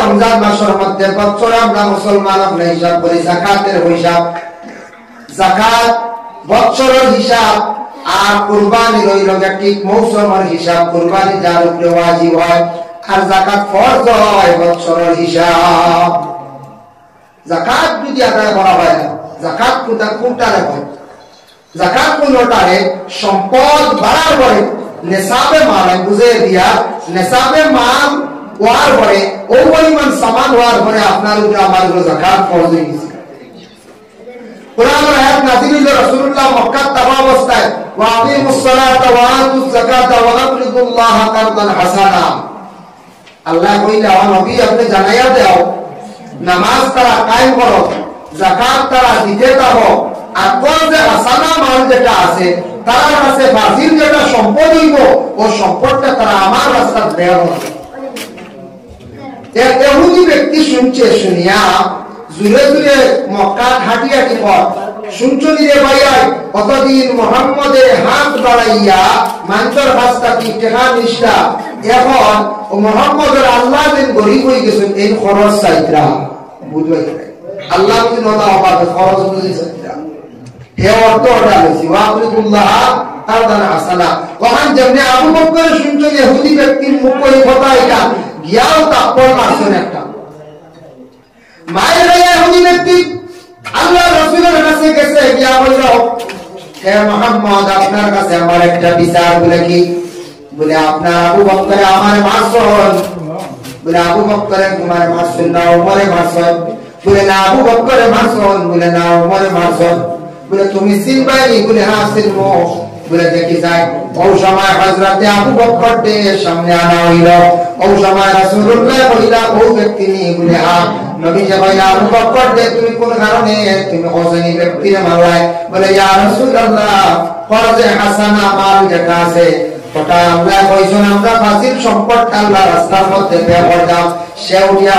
রমজান মাসের মধ্যে বছরে আমরা মুসলমান আমরা হিসাব করি যাকাতের হিসাব, যাকাত বছরের হিসাব, আর কুরবানি রইল ঠিক মৌসুমের হিসাব, কুরবানি যার উপরে ওয়াজিব হয়, আর যাকাত ফরজ হয় বছরের হিসাব। যাকাত যদি আদায় করা হয় না, যাকাত কোনটারে হয়? যাকাত কোনটারে সম্পদ বাড়ার পরে নেশাবে মাল বুঝে দিয়া, নেশাবে মাল হওয়ার পরে ও পরিমাণ সামান হওয়ার পরে আপনার উপরে আমার যাকাত ফরজ হয়ে গেছে। কোরআনের আয়াত নাযিল হইল রাসূলুল্লাহ মক্কায় থাকা অবস্থায়, ওয়া আকিমুস সালাতা ওয়া আতুজ যাকাতা ওয়া আকরিদুল্লাহ কারদান হাসানা। আল্লাহ কইলা ও নবী আপনি জানাইয়া দাও নামাজ তারা কায়েম করো, যাকাত তারা দিতে থাকো, আর কোন যে হাসানা মাল যেটা আছে তার কাছে ফাজিল যেটা সম্পদ হইব ও সম্পদটা তারা আমার রাস্তায় দেয়া হবে। এক ইহুদি ব্যক্তি শুনছে, শুনিয়া জুড়ে জুড়ে মক্কা হাঁটি হাঁটি পর শুনছনি রে ভাইয়া কতদিন মুহাম্মদের হাত বাড়াইয়া মানতর রাস্তা কি টেকা নিষ্ঠা, এখন ও মুহাম্মদের আল্লাহ দিন গরিব হয়ে গেছেন এই খরচ চাইতরা বুঝবাই আল্লাহ দিন ওলা অবাদ খরচ বুঝি চাইতরা হে অর্থ ওটা হয়েছি ওয়াকুল্লাহ কারদান হাসানা। ওখান যেমনি আবু বকর শুনছেন ইহুদি ব্যক্তির মুখ এই কথা, এটা গিয়াও তাপ্পর মারছেন একটা মায়ের ইহুদি ব্যক্তি আল্লাহ রাসূলের কাছে গেছে, গিয়া বলল হে মুহাম্মদ আপনার কাছে আমার একটা বিচার। বলে কি? বলে আপনার আবু বকর আমারে মারছেন। বলে আবু বকর তোমারে মারছেন না ওমরে মারছেন? বলে না আবু বকর মারছেন। বলে না ওমরে মারছেন। বলে তুমি চিনবাইনি? বলে হ্যাঁ চিনবো। বলে দেখি যাই ও সময় হযরতে আবু বকর দে সামনে আনা হইল, ও সময় রাসূলুল্লাহ কইলা ও ব্যক্তি নি? বলে হ্যাঁ। নবী যে কইলা আবু বকর দে তুমি কোন কারণে তুমি হোসেনি ব্যক্তিরে মারলাই? বলে ইয়া রাসূলুল্লাহ ফরজে হাসানা মাল যেটা আছে ওটা আল্লাহ কইছেন আমরা ফাজিল সম্পদ আল্লাহ রাস্তার মধ্যে ব্যয় করতাম, সে উঠিয়া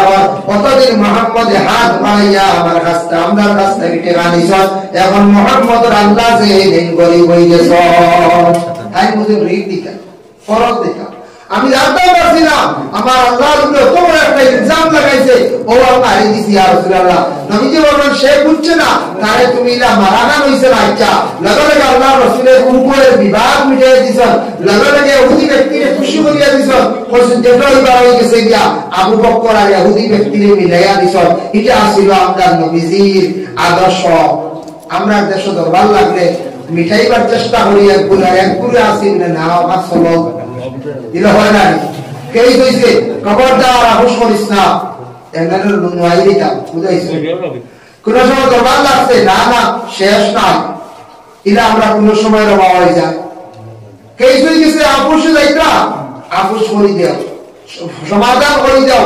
কতদিন মুহাম্মদে হাত বাড়াইয়া আমার কাছে আমার কাছ থেকে টেকা নিছেন, এখন মুহাম্মদের আল্লাহ যে দিন গরিব হয়ে গেছে তাই বুঝে রিক দিকা ফরজ দিকা। আমি জানতে পারছি না আমার আল্লাহর উপরে কত বড় একটা ইলজাম লাগাইছে, ও আল্লাহ এই দিছি ইয়া রাসূলুল্লাহ। নবীজি বলেন সে বুঝছে না তারে তুমি ইলা মারানা হইছে না, আচ্ছা লগে লগে আল্লাহ রাসূলের উপরে বিবাদ মিটাই দিছেন, লগে লগে ইহুদি ব্যক্তিকে খুশি করিয়া দিছেন, কইছেন যেটা হইবার হই গেছে গিয়া আবু বকর আর ইহুদি ব্যক্তিকে মিলাইয়া দিছেন। এটা ছিল আমাদের নবীজির আদর্শ। আমরা দেশ দরবার লাগলে মিটাইবার চেষ্টা করি, একগুলো আসিন না আমার চলো দিলে হয় না। কেই কইছে খবরদার আহুস করিস না, এখানে নুয়াই দিতাম বুঝাইছে। কোন সময় দরবার লাগছে না না শেষ নাই, এটা আমরা কোন সময় রবা হয়ে যায়। কেই কইছে আপুসে যাইতা আপুস করি দাও, সমাধান করে দাও।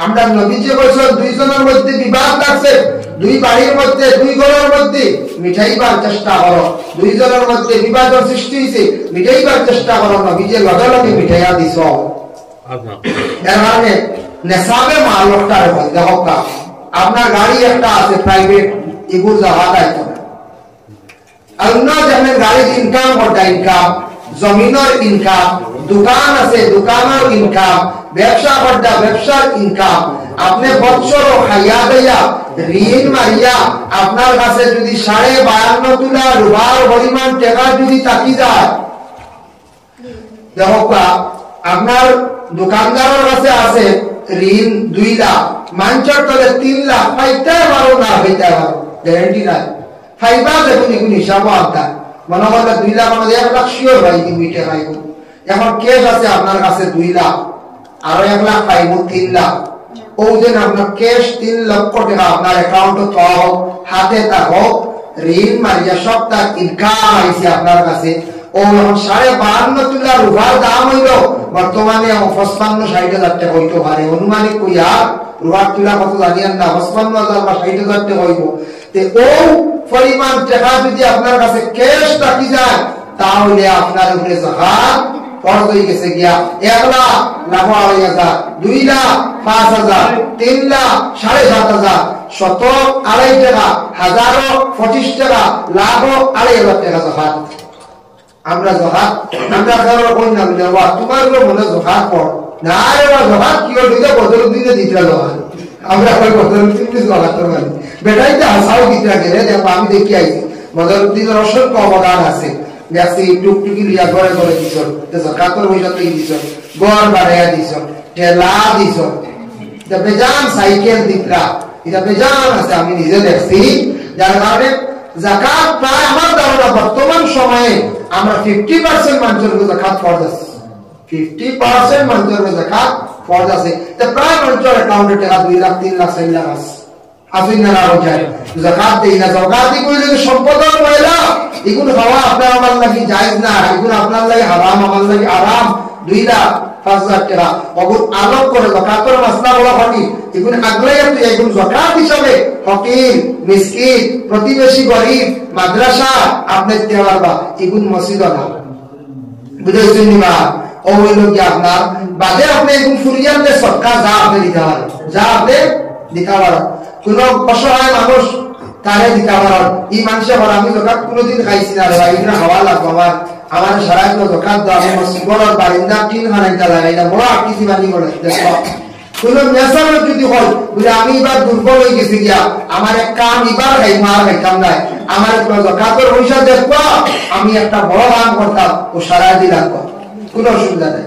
আমরা নবীজি বলেছেন দুইজনের মধ্যে বিবাদ লাগছে, দুই বাড়ির মধ্যে দুই ঘরের মধ্যে মিঠাইবার চেষ্টা করো, দুইজনের মধ্যে বিবাদের সৃষ্টি হয়েছে মিঠাইবার চেষ্টা করো। নবীজি লগে লগে মিঠাইয়া দিছ। এর কারণে নেশাবে মালটার হয় দেখো আপনার গাড়ি একটা আছে প্রাইভেট, এগুলো যাওয়া দায়িত্ব আর অন্য যেমন গাড়ির ইনকাম করতে ইনকাম, জমিনের ইনকাম, দোকান আছে দোকানের ইনকাম, ব্যবসা করতে ব্যবসার ইনকাম। আপনি বছর খাইয়া দিয়া ঋণ মারিয়া আপনার কাছে যদি 52.5 তোলা রুপার পরিমাণ টাকা যদি থাকি যায়, দেখো আপনার দোকানদারের কাছে আছে ঋণ 2 লাখ, মানুষের তলে 3 লাখ, পাইতে পারো না হইতে পারো গ্যারান্টি নাই। ফাইবা দেখুন এগুলো হিসাব আপনার মনে করলে 2 লাখ আমাদের 1 লাখ শিওর ভাই তুমি টাকা। এখন কেস আছে আপনার কাছে 2 লাখ, আরো 1 লাখ পাইব 3 লাখ। ও যে আপনার ক্যাশ 3 লক্ষ টাকা আপনার অ্যাকাউন্টে তো হাতে থাকো, ঋণ মারিয়া সপ্তাহ ইনকাম আইছে আপনার কাছে। ও এখন 52.5 তোলা রুপার দাম হইল বর্তমানে 55-60 টাকা হইতে পারে অনুমানিক কইয়া। রুপার তোলা কত জানিয়েন না, 55,000 বা 60,000 টাকা হইব। ও পরিমাণ টাকা যদি আপনার কাছে ক্যাশ থাকি যায় তাহলে আপনার উপরে যাকাত ফরজ হয়ে গেছে গিয়া 1 লাখ 2,500, 2 লাখ 5,000, 3 লাখ 7,500, 2,500 টাকা, 1,000 25 টাকা, লাখ 2,500 টাকা যাকাত। আমরা যাকাত আমরা কারো কোন না বলে তোমার মনে যাকাত পড় না রে, যাকাত কি দিতে বদল দিতে দিতে যাওয়া আমরা কই বদরুদ্দিন কিছু লাগাতে পারি বেটাই তো আসাও দিতে গেলে দেখো আমি দেখি আইছি বদরুদ্দিনের অসংখ্য অবদান আছে দেখছি টুকটুকি লিয়া ঘরে ঘরে দিছ জাকাতের পয়সা তো দিছ ঘর বাড়াইয়া দিছ ঠেলা দিছ বেজান সাইকেল দিতরা এটা বেজান আছে আমি নিজে দেখছি যার কারণে যাকাত প্রায় আমার ধারণা বর্তমান সময়ে আমরা 50% মানুষের যাকাত ফরজ আছে 50% মানুষের যাকাত ফরজ আছে তো প্রায় মানুষের অ্যাকাউন্টে টাকা 2 লাখ 3 লাখ 4 লাখ আছে আসেন না রাও যায় যাকাত দেই না যাকাত দি কইলে সম্পদের ময়লা এগুলো খাওয়া আপনার আমার লাগি জায়েজ না এগুলো আপনার লাগি হারাম আমার লাগি আরাম 2 লাখ 5,000 টাকা ওগুলো আলোক করে যাকাতের মাসলা বলা হয় এগুলো আগলাই আপনি এগুলো যাকাত হিসাবে ফকির মিসকিন প্রতিবেশী গরিব মাদ্রাসা আপনি দেওয়ার বা এগুলো মসজিদ না বুঝাইছেন নিবা ও হইল কি আপনার বাদে আপনি এগুলো ফুরিয়ানতে সরকার যা আপনি দিতে পারেন যা আপনি দিতে পারেন কোন অসহায় মানুষ তারে দিতে পারেন এই মানুষে বলে আমি যাকাত কোনোদিন খাইছি না রে ভাই এটা হাওয়া লাগবে আমার সারাই তো যাকাত দাও আমি মসজিদের বারিন্দা তিন খানাইটা লাগাই না বড় আকৃতি বানি করে দেখো কোন মেসার যদি হয় বলে আমি এবার দুর্বল হয়ে গেছি গিয়া আমার এক কাম এবার খাই মার খাইতাম নাই আমার যাকাতের পয়সা দেখো আমি একটা বড় কাম করতাম ও সারাই দিলাম কোনো অসুবিধা নেই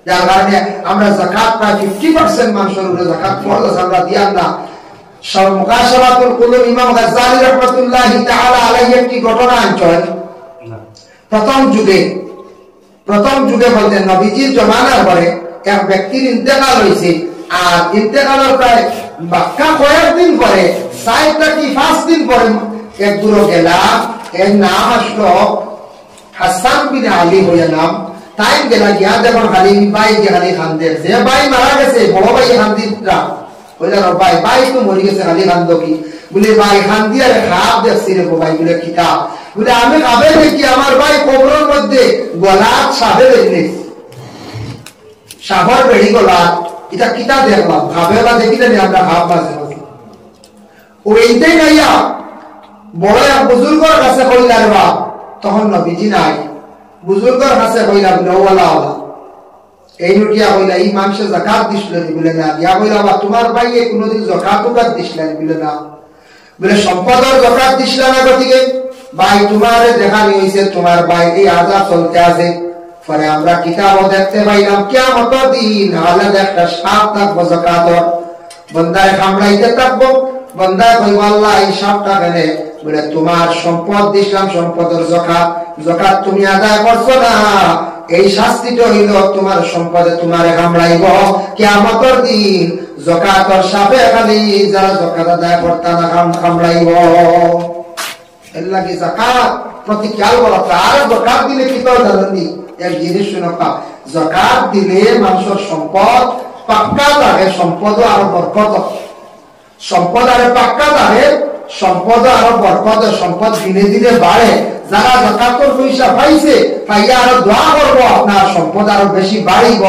যার কারণে আমরা যাকাত প্রায় 50% মানুষের উপরে যাকাত ফরজ আছে আমরা দিয়াম না মুকাশারাতুল কুলুব ইমাম গাজ্জালী রাহমাতুল্লাহি তাআলা আলাইহি একটি ঘটনা আনছেন প্রথম যুগে বলতে নবীজির জমানার পরে এক ব্যক্তির ইন্তেকাল হয়েছে আর ইন্তেকালের প্রায় বাক্কা কয়েকদিন পরে 4 কি 5 দিন পরে এক দূর গেলা এর নাম আসলো হাসান বিন আলী হইয়া নাম তাই গেলা গিয়া যখন খালি ভাই খালি খান্দের যে ভাই মারা গেছে বড় ভাই খান্দিরা ওইটা ভাই তো মরে গেছে খালি খান্দ কি বলে ভাই খান্দি আর খাপ দেখছি রে ভাই বলে কিতাব বলে আমি খাবে দেখি আমার ভাই কবরের মধ্যে গলাত সাপে দেখলি সাপর বেড়ি গলাত এটা কিতাব দেখলাম খাবে বা দেখি না আমরা খাপ মাঝে মাঝে ওইটাই গাইয়া বড় এক বুজুর্গর কাছে কইলা রে বাপ তখন নবীজি নাই বুজুর্গর কাছে কইলা বলে ওয়ালা এই লুটিয়া কইলা এই মানুষে যাকাত দিছিল বলে না ইয়া কইলা বা তোমার ভাই কোনদিন যাকাত দিছিল বলে না বলে সম্পদের যাকাত দিছিল না গতিকে ভাই তোমারে দেখানি হইছে তোমার ভাই এই আযাব চলতে আছে পরে আমরা কিতাবও দেখতে পাইলাম কিয়ামতের দিন আলাদা একটা সাপ থাকবো যাকাতর বান্দায় কামড়াইতে থাকবো বান্দায় কইবো আল্লাহ এই সাপটা গেলে বলে তোমার সম্পদ দিছিলাম সম্পদের যাকাত তুমি আদায় করছো না এই শাস্তিটা হইল তোমার সম্পদে তোমারে কামড়াইব কিয়ামতের দিন যাকাতের সাপে খালি যারা যাকাত আদায় করতে না কামড়াইব এর লাগি যাকাত প্রতি খেয়াল করা আর যাকাত দিলে কি তো জানেননি এক জিনিস শুনকা যাকাত দিলে মানুষের সম্পদ পাক্কা থাকে সম্পদ আর বরকত সম্পদ আর পাক্কা থাকে সম্পদ আর বরকত সম্পদ দিনে দিনে বাড়ে যারা যাকাতের পয়সা পাইছে পাইয়া আরো দোয়া করবো আপনার সম্পদ আরো বেশি বাড়িব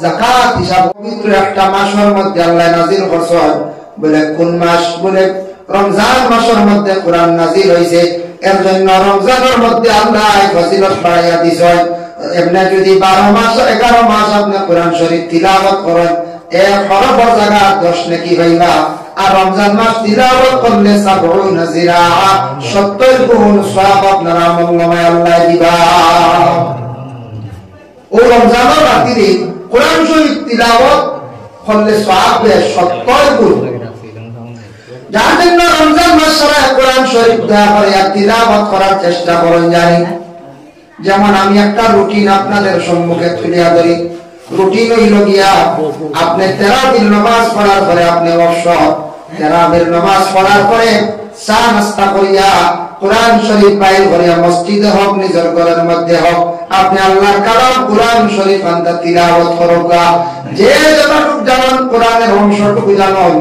যাকাত হিসাব পবিত্র একটা মাসের মধ্যে আল্লাহ নাযিল করছেন বলে কোন মাস বলে রমজান মাসের মধ্যে কোরআন নাযিল হইছে এর জন্য রমজানের মধ্যে আল্লাহ ফজিলত বাড়াইয়া দিছেন এমনি যদি 12 মাস 11 মাস আপনি কোরআন শরীফ তিলাওয়াত করেন এক হরফের জায়গা 10 নেকি হইবা আর রমজান মাস তিলাওয়াত করলে 70 জিরা 70 গুণ সওয়াব আপনার আমলনামায় আল্লাহ দিবা ও রমজানের রাতে কোরআন শরীফ তিলাওয়াত করলে সওয়াব 70 গুণ যার জন্য রমজান মাস সারা কোরআন শরীফ দয়া করে তিলাওয়াত করার চেষ্টা করেন জানি যেমন আমি একটা রুটিন আপনাদের সম্মুখে তুলে ধরি রুটিন হইল গিয়া আপনি তারাবির নামাজ পড়ার পরে আপনি অবসর তারাবির নামাজ পড়ার পরে চা নাস্তা করিয়া কোরআন শরীফ বাইর করিয়া মসজিদে হোক নিজের ঘরের মধ্যে হোক আপনি আল্লাহর কালাম কোরআন শরীফ আনতে তিলাওয়াত করবা যে যতটুকু জানেন কোরআনের অংশটুকু জানেন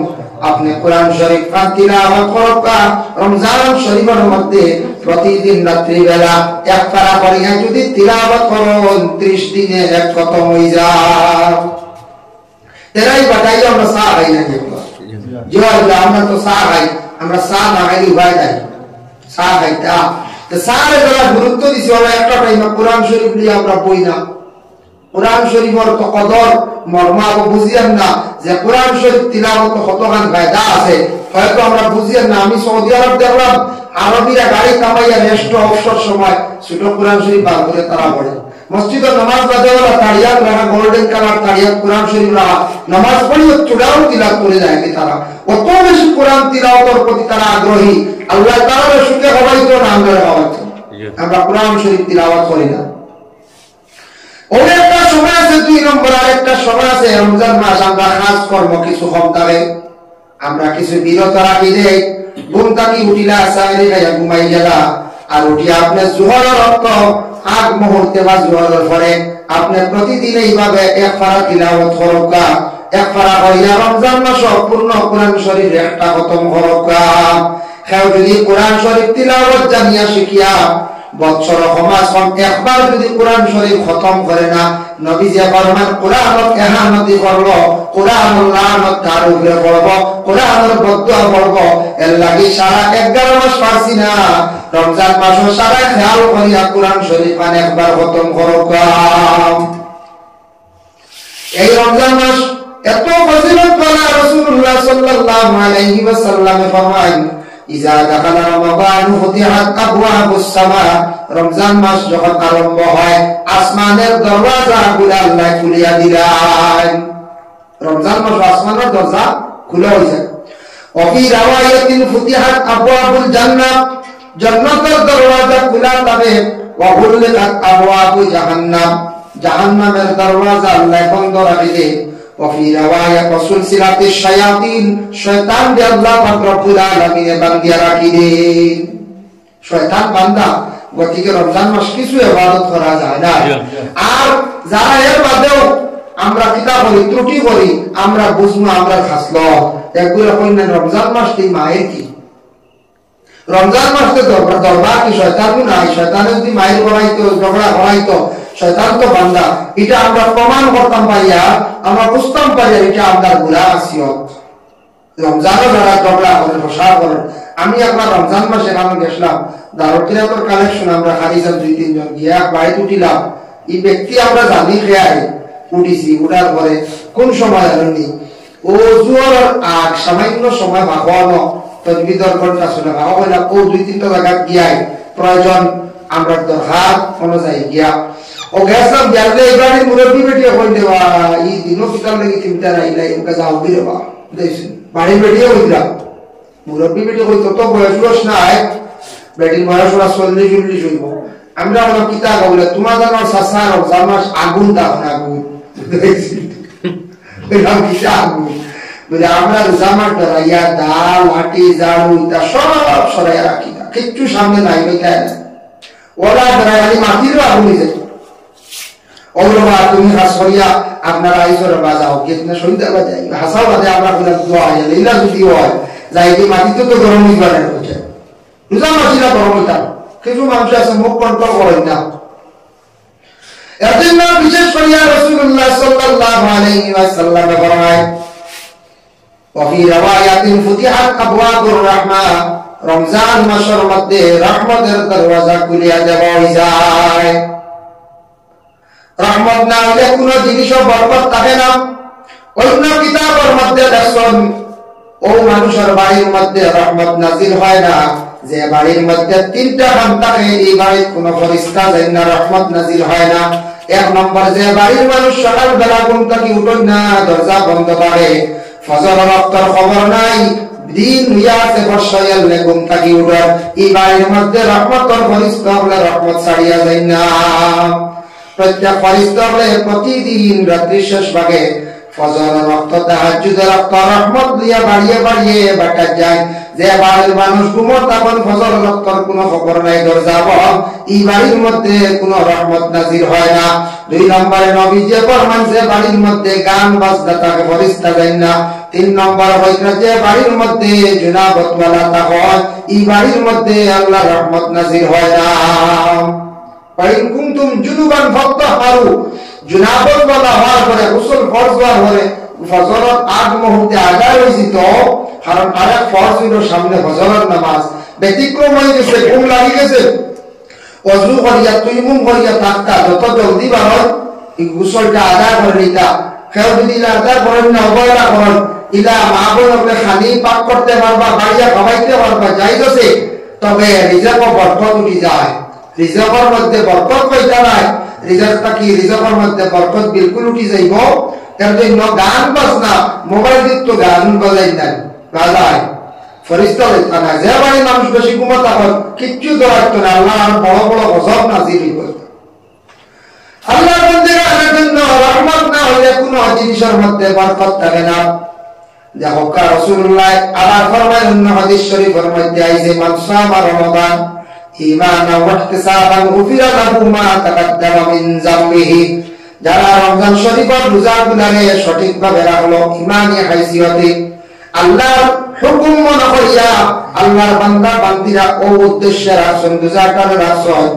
আপনি কোরআন শরীফ তিলাওয়াত করবা রমজান শরীফের মধ্যে প্রতিদিন রাত্রি বেলা এক পারা করিয়া যদি তিলাওয়াত করেন 30 দিনে এক খতম হয়ে যায় তেরাই বাটাই আমরা চা খাই না যে আমরা তো চা খাই আমরা চা না খাইলে উপায় নাই চা খাইতা তো চারে যারা গুরুত্ব দিছি আমরা একটা টাইমে কোরআন শরীফ নিয়ে আমরা বই না কোরআন শরীফের তো কদর মর্মা বুঝিয়েন না যে কোরআন শরীফ তিলাওয়াত কতখান ফায়দা আছে, হয়তো আমরা বুঝিয়েন না। আমি সৌদি আরব দেখলাম আরবিরা গাড়ি কামাইয়া রেস্ট অবসর সময় ছোট কোরআন শরীফ বার করে তারা পড়ে। মসজিদে নামাজ বাদে ওরা তাড়িয়াত রাখা, গোল্ডেন কালার তাড়িয়াত কোরআন শরীফ রাখা, নামাজ পড়িয়ে চূড়াও তিলাওয়াত করে যায় তারা। অত বেশি কোরআন তিলাওয়াতের প্রতি তারা আগ্রহী। আল্লাহ তাআলা সুখে হওয়াইতো না আমরা হওয়াইতো, আমরা কোরআন শরীফ তিলাওয়াত করি না। অনেকটা সময় আছে, 2 নম্বর আরেকটা সময় আছে রমজান মাস। আমরা খাস কর্ম কিছু কম থাকে, আমরা কিছু বিরত রাখি দেই। ঘুম থাকি উঠিলা সাইরে গায়া ঘুমাই গেলা, আর উঠিয়া আপনি জোহরের রক্ত আগ মুহূর্তে বা জোহরের পরে আপনি প্রতিদিন এইভাবে এক পারা তিলাওয়াত করবা, এক পারা হইয়া রমজান মাস পূর্ণ কোরআন শরীফ একটা খতম করবা। কেউ যদি কোরআন শরীফ তিলাওয়াত জানিয়া শিখিয়া বছর সমাজ একবার যদি কোরআন শরীফ খতম করে না, নবী যে ফরমান কোরআনত ইহানতি করলো, কোরআনুল লানত তার উপরে পড়ব, কোরআনের বদদুয়া পড়ব। এর লাগি সারা 11 মাস পারছি না, রমজান মাসও সারা খেয়াল করিয়া কোরআন শরীফ একবার খতম করবা। এই রমজান মাস এত ফজিলত বলা রাসূলুল্লাহ সাল্লাল্লাহু আলাইহি ওয়াসাল্লাম ফরমান, ইজা দাখালা রমাদান ফুতিহাত আবওয়াবুস সামা, রমজান মাস যখন আরম্ভ হয় আসমানের দরওয়াজাগুলো আল্লাহ খুলিয়া দিলেন। রমজান মাস আসমানের দরজা খোলা হইছে। ওফি রাওয়ায়াতিন ফুতিহাত আবওয়াবুল জান্নাহ, জান্নাতের দরওয়াজা খোলা থাকে। ওয়া গুলিকাত আবওয়াবু জাহান্নাম, জাহান্নামের দরওয়াজা আল্লাহ বন্ধ রাখিলে। وفي رواية وسلسلة الشياطين, শয়তান যে আল্লাহ পাক রব্বুল আলামিন বান্দিয়া রাখিলেন। শয়তান বান্দা গতিকে রমজান মাস কিছু ইবাদত করা যায় না। আর যারা এর বাদেও আমরা কিতাব করি ত্রুটি করি, আমরা বুঝবো আমরা খাসলো একগুলো কইনা রমজান মাস কি মায়ের কি, রমজান মাসে দরবার কি শয়তান নাই, শয়তান যদি মায়ের করাইতো ঝগড়া করাইতো, শয়তান তো বান্দা। এটা আমরা প্রমাণ করতাম পাইয়া, আমরা বুঝতাম পাইয়া এটা আমাদের গুনাহ আসিয়ত। রমজানও যারা ঝগড়া করেন বসা করেন, আমি একবার রমজান মাসে আমি গেছিলাম দারুকিরাতর কালেকশন, আমরা হারিজাম 2-3 জন গিয়া বাড়িতে উঠিলাম। এই ব্যক্তি আমরা জানি খেয়াই উঠিছি, উঠার পরে কোন সময় জানি ও জোয়ার আগ সামান্য সময় ভাবানো তদবিদর ঘন্টা শুনে ভাবা হইলাম ও 2-3টা জায়গা গিয়াই প্রয়োজন আমরা দরকার অনুযায়ী গিয়া ও গেছিলাম। গেলে এবারে মুরব্বী বেটিয়ে কই দেওয়া এই দিনও কিতাব লাগি চিন্তা রাইলাই ওকে যাও দিলে বা বাড়ির বেটিয়ে হইলাম। মুরব্বী বেটি কই তত বয়স নাই, বেটির বয়স ওরা 40-40 হইব। আমরা ওরা কিতাব বলে তোমার জানার শাসা রমজান মাস আগুন দাও না, আগুন আগুন বলে আমরা রোজামার ডরাইয়া দাল লাঠি ঝাড়ু ইটা সব সরাইয়া রাখি না, কিচ্ছু সামনে নাই ওইটাই না। ওরা ডরাই মাটির আগুন যায় ওরা তুমি হাস করিয়া আপনারা আইসর বাজাও কিতনা সন্ধ্যা বাজাই হাসাও বাজে আমরা বলে দোয়া হয় লীলা যদি হয় যাই কি মাটিতে তো গরম হইবা না হচ্ছে রোজা মাসিরা গরম হইতা, কিছু মানুষ আছে মুখ কন্ট্রোল করেন না। এজন্য বিশেষ করিয়া রাসূলুল্লাহ সাল্লাল্লাহু আলাইহি ওয়াসাল্লাম ফরমায় وفي روايات فتحت ابواب الرحمه, রমজান মাসের মধ্যে রহমতের দরওয়াজা খুলিয়া দেওয়া যায়। রহমত না হলে কোন জিনিসও বরকত থাকে না। অন্য কিতাবের মধ্যে দেখুন ও মানুষের বাড়ির মধ্যে রহমত নাজিল হয় না, যে বাড়ির মধ্যে 3টা খান থাকে এই বাড়ির কোন ফেরেশতা যায় না, রহমত নাজিল হয় না। 1 নম্বর যে বাড়ির মানুষ সকাল বেলা ঘুম থেকে উঠেন না, দরজা বন্ধ করে, ফজর ওয়াক্তের খবর নাই, দিন হইয়া আছে বর্ষায় ঘুম থেকে উঠার, এই বাড়ির মধ্যে রহমতের ফেরেশতা হলে রহমত ছাড়িয়া যায় না। প্রত্যেক ফেরেশতা হলে প্রতিদিন রাত্রি শেষ ভাগে ফজর ওয়াক্ত তাহাজ্জুদের ওয়াক্ত রহমত দিয়া বাড়িয়ে বাড়িয়ে বাটা যায়। যে বাড়ির মানুষ ঘুমোর তখন ফজর ওয়াক্তের কোনো খবর নাই, দরজা বন্ধ, এই বাড়ির মধ্যে কোনো রহমত নাজির হয় না। 2 নম্বরে নবী যে ফরমান যে বাড়ির মধ্যে গান বাজনা থাকে ফেরেশতা যায় না। 3 নম্বর হইছে যে বাড়ির মধ্যে জুনাবত ওয়ালা থাকে এই বাড়ির মধ্যে আল্লাহর রহমত নাজির হয় না। ফাইন কুনতুম জুনুবান ফাত্তাহরু, জুনাবত ওয়ালা হওয়ার পরে গোসল ফরজ হওয়ার পরে ফজরের আগ মুহূর্তে আদায় হইছে, তো কারণ আরেক ফরজ হইল সামনে ফজরের নামাজ, ব্যতিক্রম হয়ে গেছে, ঘুম লাগি গেছে, ওযু করিয়া তুইমুম করিয়া থাকতা যত জলদি বার হয় এই গোসলটা আদা করে নিতা কেউ যদি আদা করেন না অবহেলা করেন ইলা মা বোনকে খালি পাক করতে পারবা বাড়িয়া খাওয়াইতে পারবা যাইতেছে তবে রিজক বরকত উঠি যায় রিজকের মধ্যে বরকত কইতা নাই রিজকটা কি রিজকের মধ্যে বরকত বিলকুল উঠি যাইব এর জন্য গান বাজনা মোবাইল তো গান বাজাই নাই বাজায় ফেরেশতা লেখা না যে বাড়ি মানুষ বেশি ঘুমাতা হয় কিচ্ছু দরাইতো না আল্লাহ আর বড় বড় গজব নাজিল করত আল্লাহ বান্দাদের জন্য রহমত না হলে কোনো জিনিসের মধ্যে বরকত থাকে না যা হক্কা রাসূলুল্লাহ আবার ফরমায় অন্য হাদিস শরীফের মধ্যে আইছে মান সামা রমাদান ঈমানান ওয়া ইহতিসাবান গুফিরা লাহু মা তাকাদ্দামা মিন যামবিহি যারা রমজান শরীফের রোজাগুলোরে সঠিকভাবে রাখলো ঈমানি হাইসিয়তে আল্লাহর হুকুম মনে করিয়া আল্লাহর বান্দা বান্দিরা ও উদ্দেশ্যে রাখছেন রোজাটারে রাখছেন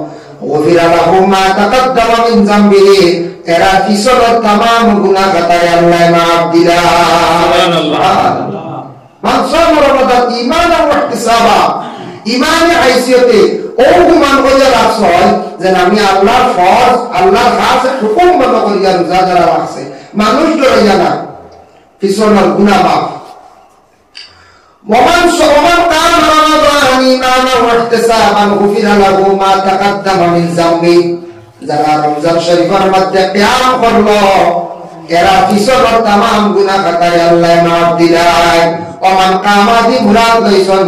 গুফিরা লাহু মা তাকাদ্দামা মিন যামবিহি এরা পিছনের तमाम গুনাহ খাতায় আল্লাহ মাফ দিলা সুবহানাল্লাহ মান সামা রমাদান ঈমানান ওয়া ইহতিসাবা ঈমানি হাইসিয়তে ও গুমান কইয়া রাখছেন যে আমি আল্লাহর ফরজ আল্লাহর খাস হুকুম মনে করিয়া রোজা যারা রাখছে মানুষ ডরাইয়া না পিছনের গুনাহ মাফ ومن قام رمضان إيمانا واحتسابا غفر له ما تقدم من ذنبه যারা রমজান শরীফের মধ্যে কিয়াম করলো এরা পিছনের तमाम গুনাহ খাতায় আল্লাহ মাফ দিলায় ওমান কামাদি মুরাদ লইছেন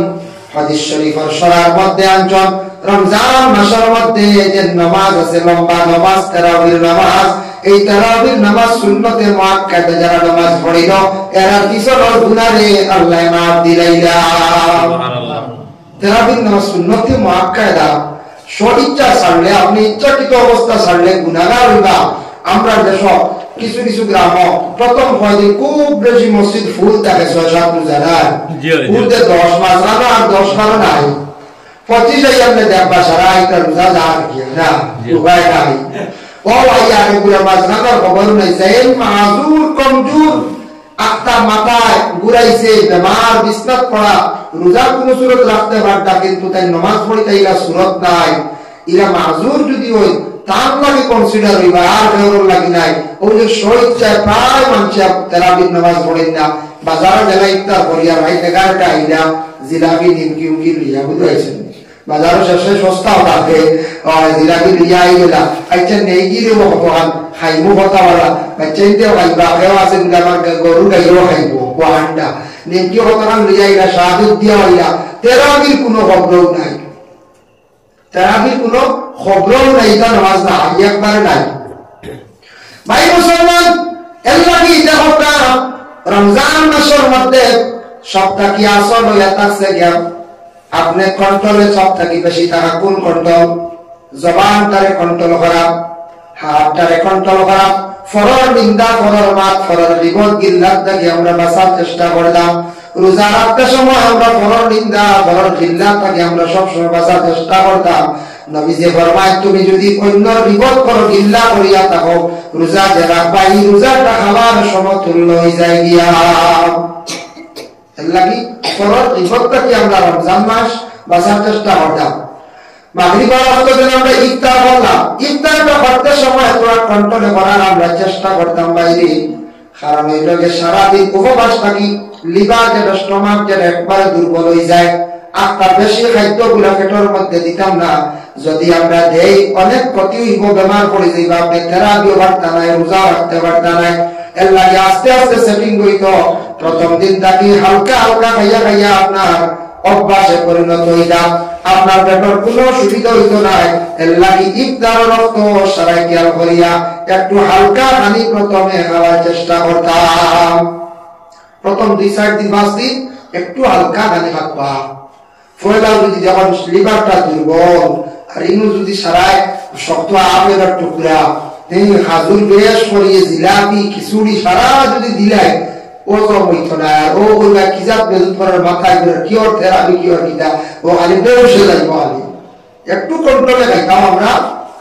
হাদিস শরীফের শরার মধ্যে আনছেন রমজান মাসের মধ্যে যে নামাজ আছে লম্বা নামাজ তারাবির নামাজ এই তারাবির নামাজ সুন্নতে মুআক্কাদা যারা নামাজ পড়িল এরা পিছনের গুনাহে আল্লাহ মাফ দিলাইলা সুবহানাল্লাহ তারাবির নামাজ সুন্নতে মুআক্কাদা সঠিকটা ছাড়লে আপনি ইচ্ছাকৃত অবস্থা ছাড়লে গুনাহগার হইবা আমরা দেশ কিছু কিছু গ্রাম প্রথম কয়েকদিন খুব বেশি মসজিদ ফুল থাকে ৬-৭ রোজাদার ফুলতে 10 মাস রাখা আর 10 মাস নাই 25 আপনি দেখবা সারা একটা রোজা যার কি না উপায় নাই ও ভাই আর পুরো মাস রাখার খবর নাই সেন মাযুর কমজোর আত্মা মাথায় ঘুরাইছে বেমার বিছনাত পড়া রোজা কোন সুরত রাখতে পারতা কিন্তু তাই নামাজ পড়িতে ইলা সুরত নাই ইলা মাযুর যদি হয় তার লাগে কনসিডার হইবা আর বেরোর লাগি নাই ওই যে স্বেচ্ছায় প্রায় মানুষ তারাবির নামাজ পড়েন না বাজারে গেলে ইফতার করিয়া ভাই 11টা আইলা জিলাপি নিমকি উমকি লিয়া বুঝাইছেন বাজারে শেষে সস্তাও থাকে জিলাপি লিয়া আইলা আচ্ছা নেই গিরে ভগবান খাইবো কথাওয়ালা বাচ্চাইতে খাইবা কেউ আছেন আমার গরু গাইও খাইবো ওয়ান্ডা নিমকি হতারান লিয়া আইলা শাহাদত দিয়া আইলা তারাবির কোনো খবর নাই তারাবির কোনো খবর নাই তা নামাজ না একবারে নাই ভাই মুসলমান আল্লাহ কি দেখো রমজান মাসের মধ্যে সপ্তাহ কি আসল হইয়া থাকছে গিয়া আপনি কন্ট্রোলে সব থাকি বেশি থাকা কোন কন্ট্রোল জবানটারে কন্ট্রোল করা হাতটারে কন্ট্রোল করা ফরর নিন্দা ফরর মাত ফরর বিপদ গিল্লাত থেকে আমরা বাঁচার চেষ্টা করলাম রোজা রাখতে সময় আমরা ফরর নিন্দা ফরর গিল্লাত থেকে আমরা সবসময় বাঁচার চেষ্টা করতাম নবীজি ফরমায় তুমি যদি অন্যর বিপদ করো গিল্লা করিয়া থাকো রোজা যে রাখবা এই রোজাটা খাবার সমতুল্য হয়ে যায় গিয়া লাগি ফরর বিপদটা কি আমরা রমজান মাস বাঁচার চেষ্টা করতাম মাগরিবের ওয়াক্তে যখন আমরা ইফতার করলাম ইফতারটা করতে সময় পুরো কন্ট্রোলে করার আমরা চেষ্টা করতাম বাইরে কারণ এটাকে সারা দিন উপবাস থাকি লিভার যেটা স্টমাক যেটা একবারে দুর্বল হয়ে যায় আটটা বেশি খাদ্যগুলো পেটের মধ্যে দিতাম না যদি আমরা দেই অনেক ক্ষতি হইব বেমার পড়ে যাইব আপনি থেরাপিও পারতা নাই রোজা রাখতে পারতা নাই এর লাগে আস্তে আস্তে সেটিং হইতো প্রথম দিন থাকি হালকা হালকা খাইয়া খাইয়া আপনার অভ্যাসে পরিণত হইতা আপনার পেটের কোনো সুবিধা হইতো না এর লাগে ইফতারের রক্ত সারাই খেয়াল করিয়া একটু হালকা পানি প্রথমে খাওয়ার চেষ্টা করতাম প্রথম 2-4 দিন 5 দিন একটু হালকা পানি খাওয়া ফয়লা যদি যখন লিভারটা দুর্বল আর ইনু যদি সারায় শক্ত আপের টুকরা এই হাজুর বেশ করিয়ে জিলাপি খিচুড়ি সারা যদি দিলাই ও তো হইতো না ও ওইটা কিজাত বেজুত করার মাথায় করে কিওর থেরাপি কিওর কিটা ও খালি বেউসে যাইব খালি একটু কন্ট্রোলে খাইতাম আমরা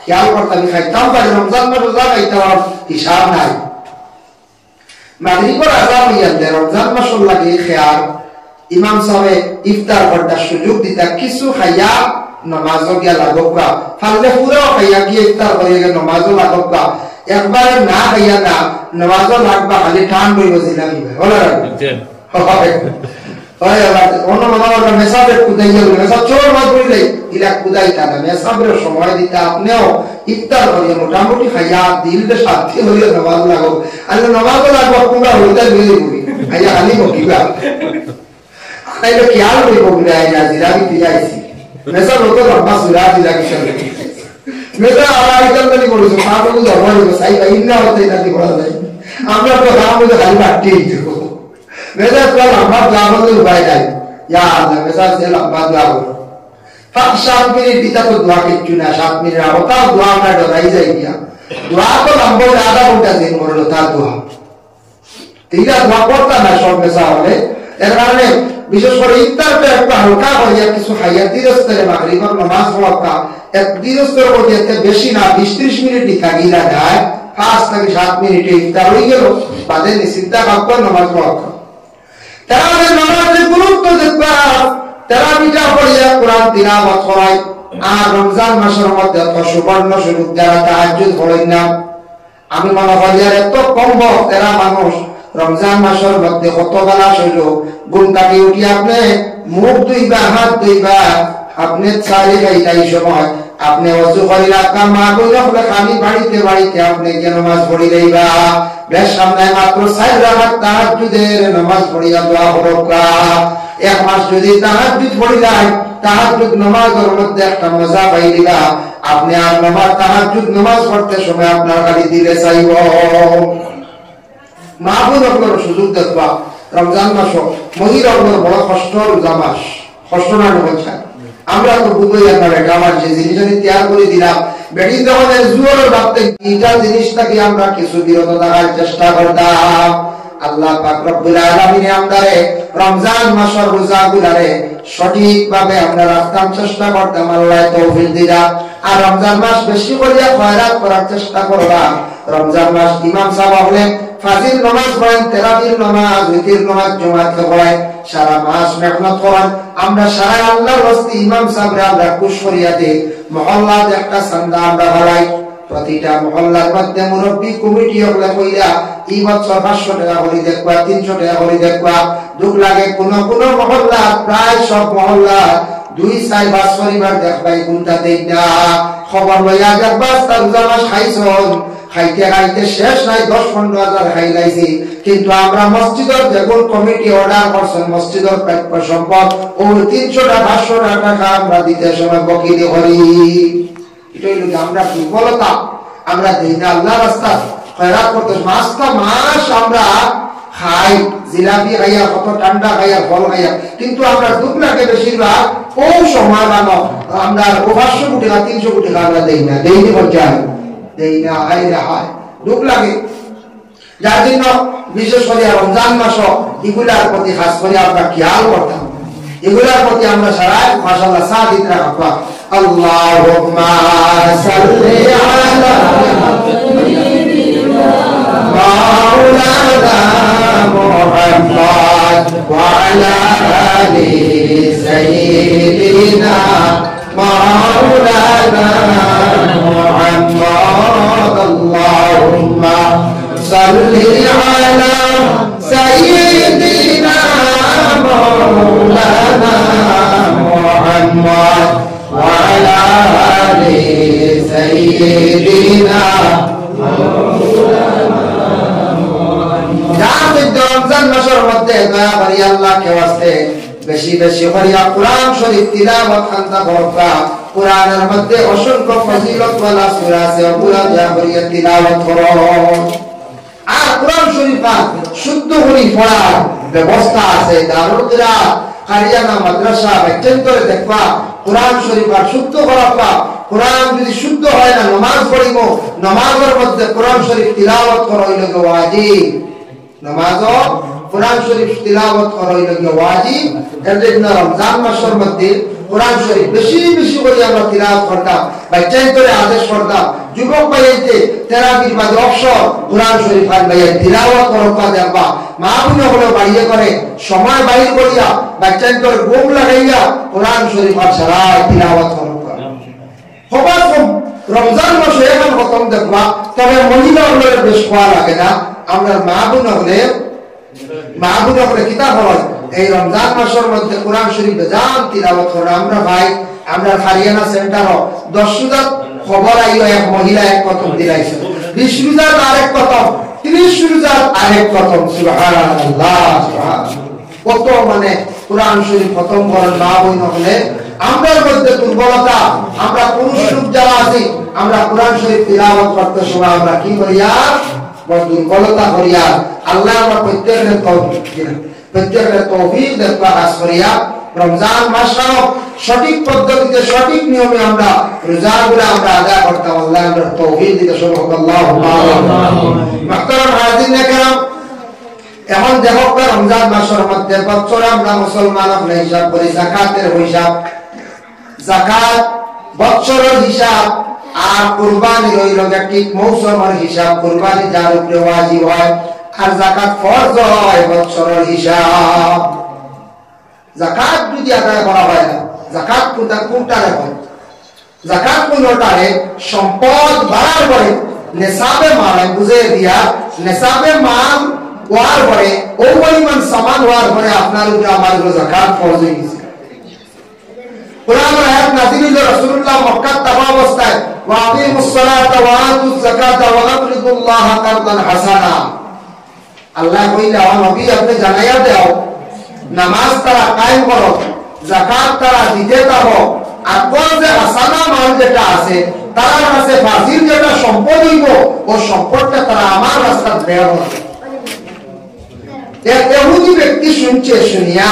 খেয়াল করতাম খাইতাম পারি রমজান মাস রোজা খাইতাম হিসাব নাই মাগরিবের আযান হইয়া যায় রমজান মাসের লাগে খেয়াল ইমাম সাহেব ইফতার করতে সুযোগ দিতা কিছু খাইয়া নামাজও গিয়া লাগবা ফাললে পুরো খাইয়া গিয়ে ইফতার করিয়া নামাজও লাগবা একবার না খাইয়া না নামাজও লাগবা খালি ঠান বই বসিলাম হলো অন্য মামা মেসাবের কুদাইয়া মেসাব চোর মাছ বললে ইলা কুদাইতা না মেসাবের সময় দিতে আপনিও ইফতার করিয়া মোটামুটি খাইয়া দিলটা সাথে হইয়া নামাজ লাগো আর নামাজও লাগবা পুরা হইতা মিলে বলি খাইয়া খালি বকিবা আইলো খেয়াল করি বকলে আইনা জিরাবি দিয়াইছি মেসাব হতো লম্বা সুরা দিলা কিসব মেসা আড়াই কান্দানি করেছো পাপু ধর্ম সাইবা ইন্না হতে নাকি বলা যায় আমরা তো দাম বুঝে খালি বাট্টি দিব মেসা তো লম্বা লাভের উপায় নাই ইয়া আল্লাহ মেসা সে লম্বা লাভ 7 মিনিট দিতা তো দোয়া কিচ্ছু না 7 মিনিট আওতা দোয়া না ডরাই যাই গিয়া দোয়া তো লম্বা আধা ঘন্টা দিন করলো তার দোয়া তিরা দোয়া করতা না সব মেসা হলে এর কারণে বিশেষ করে ইফতারটা একটু হালকা হইয়া কিছু খাইয়া দিরস্তরে মাগরিবের নামাজ পড়া এক দিরস্তর পর্যন্ত বেশি না 20-30 মিনিট দিকাগিলা যায় 5 থেকে 7 মিনিটে ইফতার হয়ে গেল বাদে নিশ্চিন্তা কাপড় নামাজ পড়া তারাবির নামাজের গুরুত্ব দেখবা তারাবিটা পড়িয়া কোরআন তিলাওয়াত করায় আর রমজান মাসের মধ্যে তো সুবর্ণ সুযোগ যারা তাহাজ্জুদ পড়েন না আমি মনে করি আর এত কম তেরা মানুষ রমজান মাসের মধ্যে কত বেলা হইল ঘুম কাটি উঠি আপনি মুখ ধুইবা হাত ধুইবা আপনি চাইলে গাইতাই সময় আপনি ওযু করি রাখা মা বইলা বলে খালি বাড়িতে বাড়িতে আপনি যে নামাজ পড়ি রইবা বেশ সামনে মাত্র 4 রাকাত তাহাজ্জুদের নামাজ পড়িয়া দোয়া করবা এক মাস যদি তাহাজ্জুদ পড়ি যায় তাহাজ্জুদ নামাজের মধ্যে একটা মজা পাইলিবা আপনি আর নামাজ তাহাজ্জুদ নামাজ পড়তে সময় আপনার খালি দিলে চাইব মাহবুবর সুযোগ দেখবা রমজান মাস মহিলার বড় কষ্ট রোজা মাস কষ্ট না হচ্ছে আমরা তো বুঝই আপনার আমার যে জিনিস আমি তৈরি করে দিলাম বেটি যখন জোর রাখতে এইটা জিনিসটাকে আমরা কিছু বিরত থাকার চেষ্টা করতাম আল্লাহ পাক রব্বুল আলামিন আমাদের রমজান মাসের রোজাগুলোরে সঠিকভাবে আমরা রাখতাম চেষ্টা করতাম আল্লাহ তৌফিক দিলা আর রমজান মাস বেশি করে খয়রাত করার চেষ্টা করবা রমজান মাস ইমাম সাহেব হলেন ফাজিল নামাজ পড়েন তারাবির নামাজ উইতির নামাজ জুমাতে পড়েন সারা মাস মেহনত করেন আমরা সারা আল্লাহর ওয়াস্তে ইমাম সাহেবরা আমরা খুশ করিয়া দেই মহল্লাতে একটা চাঁদা আমরা বাড়াই প্রতিটা মহল্লার মধ্যে মুরব্বি কমিটি হলে কইরা এই বছর 500 টাকা করে দেখবা 300 টাকা করে দেখবা দুঃখ লাগে কোন কোন মহল্লা প্রায় সব মহল্লা 2-4 বাস পরিবার দেখবাই কোনটা দেই না খবর লইয়া দেখবা রমজান মাস খাইছন খাইতে খাইতে শেষ নাই 10-15 হাজার খাইলাইছি কিন্তু আমরা মসজিদের যেমন কমিটি অর্ডার করছেন মসজিদের প্রাপ্য সম্পদ ও 300 টাকা 500 টাকা আমরা দিতে সময় বকিলি করি এটাই হলো আমরা দুর্বলতা আমরা দিন আল্লাহর রাস্তায় খয়রাত করতে মাস আমরা খাই জিলাপি খাইয়া কত ঠান্ডা খাইয়া ফল খাইয়া কিন্তু আমরা দুঃখ লাগে বেশিরভাগ ও সময় বানো আমরা 500 কোটি টাকা 300 কোটি টাকা আমরা দেই না দেইনি পর্যায়ে দেই না আইরা হয় দুঃখ লাগে যার জন্য বিশেষ করে রমজান মাস এগুলার প্রতি খাস করে আমরা খেয়াল করতাম এগুলার প্রতি আমরা সারা মাশাআল্লাহ সাদিক রাখবা আল্লাহুম্মা সাল্লি আলা মাওলানা মুহাম্মদ ওয়া আলা আলি সাইয়্যিদিনা মাওলানা মুহাম্মদ আল্লাহুম্মা সাল্লি আলা সাইয়্যিদিনা মাওলানা মুহাম্মদ ওয়া আলা আলি সাইয়্যিদিনা মাওলানা মুহাম্মদ রমজান মাসের মধ্যে দয়া করি আল্লাহকে ওয়াস্তে বেশি বেশি করিয়া কোরআন শরীফ তিলাওয়াত খানতা করবা কোরআনের মধ্যে অসংখ্য ফজিলত ওয়ালা সূরা আছে ওগুলা দয়া করিয়া তিলাওয়াত করো আর কোরআন শরীফ শুদ্ধ করে পড়ার ব্যবস্থা আছে দারুল কিরাত কারিয়ানা মাদ্রাসা বেচেন্তরে দেখবা কোরআন শরীফ শুদ্ধ করাবা কোরআন যদি শুদ্ধ হয় না নামাজ পড়িব নামাজের মধ্যে কোরআন শরীফ তিলাওয়াত করা হইল ওয়াজিব নামাজও কোরআন শরীফ তিলাওয়াত করা হইল ওয়াজিব এর জন্য রমজান মাসের মধ্যে কোরআন শরীফ বেশি বেশি করে আমরা তিলাওয়াত করতাম বেচেন্তরে আদেশ করতাম যুবক ভাইতে তারাবির বাদে অবসর কোরআন শরীফ আর ভাইয়া তিলাওয়াত করবা দেখবা মা বোন হলো বাড়িয়ে করে সময় বাইর করিয়া বেচেন্তরে ঘুম লাগাইয়া কোরআন শরীফ আর সারা তিলাওয়াত করবা হবা রমজান মাসে এখন খতম দেখবা, তবে মহিলা হলে বেশ খোয়া লাগে না। আমরা মা বোন হলে কিতাব হয় এই রমজান মাসের মধ্যে কোরআন শরীফ বেজান তিলাওয়াত করে। আমরা ভাই আমরা হারিয়ানা সেন্টার 10 রোজার খবর আইলো, এক মহিলা এক খতম দিলাইছে, 20 রোজার আরেক খতম, 30 রোজার আরেক খতম। সুবহানাল্লাহ সুবহানাল্লাহ। কত মানে কোরআন শরীফ খতম করার মা বোন হলে আমরার মধ্যে দুর্বলতা, আমরা পুরুষ লোক যারা আছি আমরা কোরআন শরীফ তিলাওয়াত করতে সময় আমরা কি করিয়া দুর্বলতা করিয়া। আল্লাহ আমরা প্রত্যেকের তৌফিক দেওয়া কাজ করিয়া রমজান মাসটাও সঠিক পদ্ধতিতে সঠিক নিয়মে আমরা রোজাগুলো আমরা আদায় করতাম। আল্লাহ আমরা তৌফিক দিতে সুবহানাল্লাহ। মুহতারাম হাজিরিন কেরাম, এখন দেখো রমজান মাসের মধ্যে বছরে আমরা মুসলমান হিসাব করি যাকাতের হিসাব, যাকাত বছরের হিসাব, আর কুরবানি রইল ঠিক মৌসুমের হিসাব। কুরবানি যার উপরে ওয়াজিব হয় আর যাকাত ফরজ হয় বছরের হিসাব। যাকাত যদি আদায় করা হয় না, যাকাত কোনটারে হয়? যাকাত কোনটারে সম্পদ বাড়ার পরে নেশাবে মাল বুঝে দিয়া, নেশাবে মাল হওয়ার পরে ও পরিমাণ সামান হওয়ার পরে আপনার উপরে আমার যাকাত ফরজ হয়ে গেছে। কোরআনের আয়াত নাযিল হলো রাসূলুল্লাহ মক্কা থাকা অবস্থায়, ওয়া আকিমুস সালাতা ওয়া আতুজ যাকাতা ওয়া আকরিদুল্লাহ কারদান হাসানা। আল্লাহ কইলা ও নবী আপনি জানাইয়া দাও নামাজ তারা কায়েম করো, যাকাত তারা দিতে থাকো, আর কোন যে হাসানা মাল যেটা আছে তার কাছে ফাজিল যেটা সম্পদ হইব ও সম্পদটা তারা আমার রাস্তায় ব্যয় করবে। এক ইহুদি ব্যক্তি শুনছে, শুনিয়া